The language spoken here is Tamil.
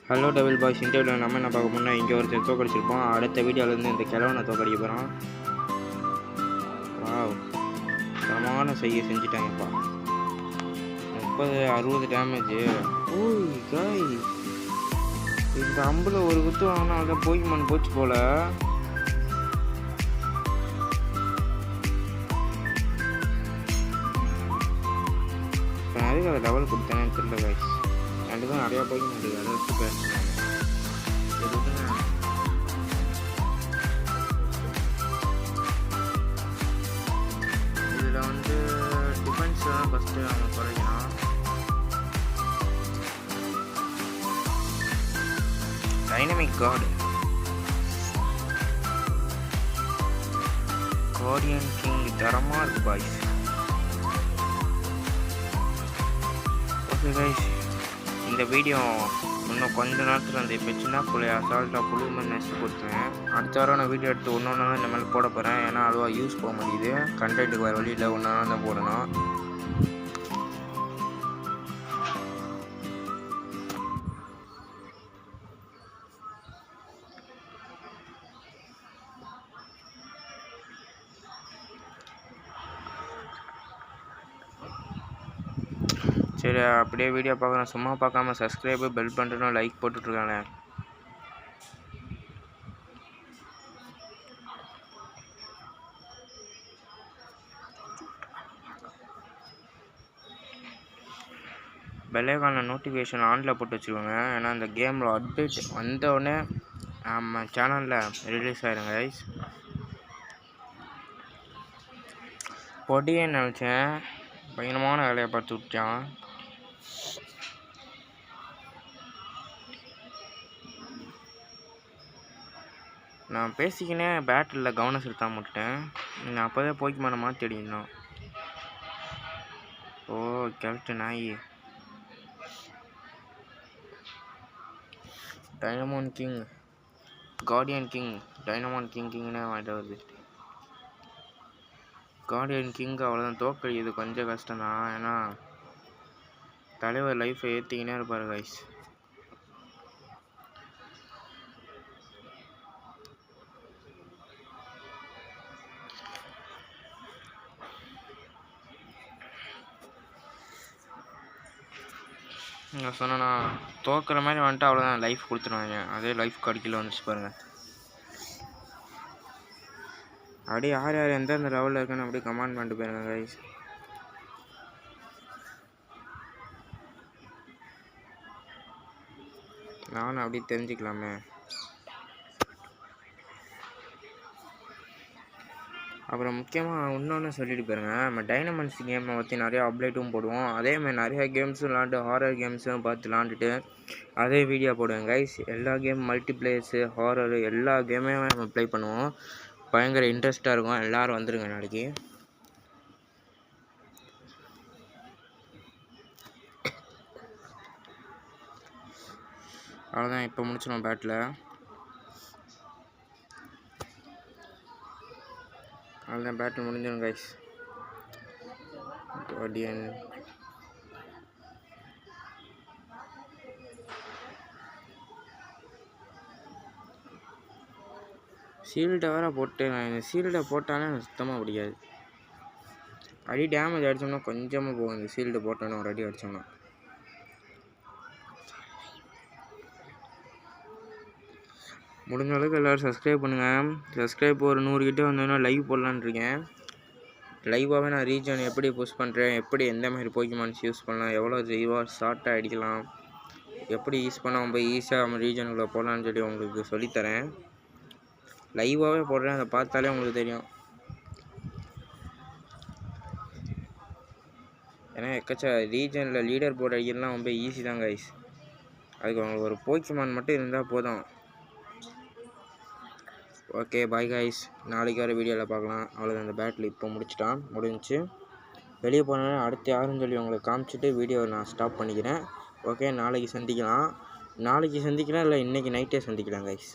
Hello double boys. இந்த வீடியோவில் நம்ம என்ன பார்க்க போனால் இங்கே ஒருத்தர் தோக்கடிச்சிருப்போம். அடுத்த வீடியோவிலேருந்து இந்த கிழவனை தோக்கடிக்க போகிறோம். வாவ், தரமான செஞ்சுட்டாங்கப்பா. 30-60 டேமேஜ். ஓய் காய், இந்த அம்பில் ஒரு குத்து வாங்கினா அதான் போய்மன் போச்சு போல். இப்போ நான் எதுக்கு அதை லெவல் கொடுத்தேன்னு தெரியல காய்ஸ். கண்டிப்பாக நிறையா போய்க்க மாட்டேங்குது. அதை வச்சு பேசுகிறேன். இதில் வந்து டிஃபென்ஸ் தான் ஃபஸ்ட்டு நம்ம குறைக்கணும். டைனமிக் கார்டியன் கிங் தரமாக இருக்கு பாய்ஸ். ஓகே கைஸ், இந்த வீடியோ இன்னும் கொஞ்ச நேரத்தில் அந்த இப்போ சின்ன பிள்ளைய அசால்ட்டாக புழு மாதிரி நெக்ஸ்ட் கொடுத்துருவேன். அடுத்த வாரம் நான் வீடியோ எடுத்து ஒன்று தான் இந்த மாதிரி போட போகிறேன். ஏன்னா அதுவாக யூஸ் போக மாட்டேங்குது. கண்டென்ட்டுக்கு வேறு வழியில் ஒன்றா தான் போடணும். சரி, அப்படியே வீடியோ பார்க்குறேன். சும்மா பார்க்காம சப்ஸ்கிரைபு பெல் பண்ணுறோம், லைக் போட்டுட்ருக்கானே. பெல்லைக்கான நோட்டிஃபிகேஷன் ஆனில் போட்டு வச்சுக்கோங்க. ஏன்னா அந்த கேமில் அப்டேட் வந்தோடனே நம்ம சேனலில் ரிலீஸ் ஆகிடுங்க கைஸ். பொடியை நினச்சேன், பயங்கரமான வேலையை பார்த்து விட்டான். நான் பேசிக்கினே பேட்டில் கவனம் செலுத்தாம விட்டேன். நான் அப்போதே போய்க்குமான மாற்றி அடிக்கணும். ஓ கேப்டன் நாய். டைனமோன் கிங், கார்டியன் கிங், டைனமோன் கிங்னே வாங்கிட்டு வருது. கார்டியன் கிங் அவ்வளோதான், தோக்கடிக்கிறது கொஞ்சம் கஷ்டம்தான். ஏன்னா தலைவர் லைஃப்பை ஏற்றிக்கினே இருப்பார் கைஸ். நான் சொன்னேன்னா தோக்குற மாதிரி வந்துட்டு அவ்வளோதான், லைஃப் கொடுத்துருவாங்க. அதே லைஃப் கடிக்கல வந்துச்சு பாருங்கள். அப்படியே யார் யார் எந்தெந்த லெவலில் இருக்குன்னு அப்படியே கமெண்ட் பண்ணிட்டு போயிருங்க கைஸ். நானும் அப்படி தெரிஞ்சுக்கலாமே. அப்புறம் முக்கியமாக இன்னொன்று சொல்லிட்டு போயிருங்க, நம்ம டைனமண்ட்ஸ் கேமை பற்றி நிறையா அப்டேட்டும் போடுவோம். அதேமாதிரி நிறையா கேம்ஸும் விளாண்டு ஹாரர் கேம்ஸும் பார்த்து விளாண்டுட்டு அதே வீடியோ போடுவேன் கைஸ். எல்லா கேம் மல்டிப்ளேயர்ஸு ஹாரரு எல்லா கேமையும் நம்ம ப்ளே பண்ணுவோம். பயங்கர இன்ட்ரெஸ்ட்டாக இருக்கும். எல்லோரும் வந்துடுங்க நாளைக்கு. அவ்வளோதான், இப்போ முடிச்சிடும் பேட்டில். அவ்வளோதான், பேட்டில் முடிஞ்சிடும் கைஸ். கார்டியன் ஷீல்டை வேறு போட்டு, நான் இந்த ஷீல்டை போட்டாலே எனக்கு சுத்தமாக பிடிக்காது. அடி டேமேஜ் அடித்தோம்னா கொஞ்சமாக போகும். இந்த ஷீல்டு போட்டோன்னா ஒரு அடி அடித்தோம்னா. முடிஞ்ச அளவுக்கு எல்லோரும் சப்ஸ்கிரைப் பண்ணுங்கள். சப்ஸ்கிரைப் ஒரு 100 கிட்டே வந்தோன்னா லைவ் போடலான்னு இருக்கேன். லைவாகவே நான் ரீஜன் எப்படி புஷ் பண்ணுறேன், எப்படி எந்த மாதிரி போக்கிமான்ஸ் யூஸ் பண்ணலாம், எவ்வளோ ஷார்ட்டாக அடிக்கலாம், எப்படி யூஸ் பண்ணால் போய் ஈஸியாக நம்ம ரீஜனுக்குள்ளே போடலான்னு சொல்லி உங்களுக்கு சொல்லித்தரேன். லைவாகவே போடுறேன், அதை பார்த்தாலே உங்களுக்கு தெரியும். ஏன்னா ரீஜனில் லீடர் போர்டு அடிக்கலாம் ரொம்ப ஈஸி தான் கைஸ். அதுக்கு உங்களுக்கு ஒரு போக்கிமான் மட்டும் இருந்தால் போதும். ஓகே பாய் கைஸ், நாளைக்கு வர வீடியோவில் பார்க்கலாம். அவ்வளோதான், அந்த பேட்டில் இப்போ முடிஞ்சிச்சு. வெளியே போனோன்னா அடுத்து யாருன்னு சொல்லி உங்களுக்கு காமிச்சிட்டு வீடியோவை நான் ஸ்டாப் பண்ணிக்கிறேன். ஓகே, நாளைக்கு சந்திக்கலாம். இல்லை இன்றைக்கி நைட்டே சந்திக்கலாம் கைஸ்.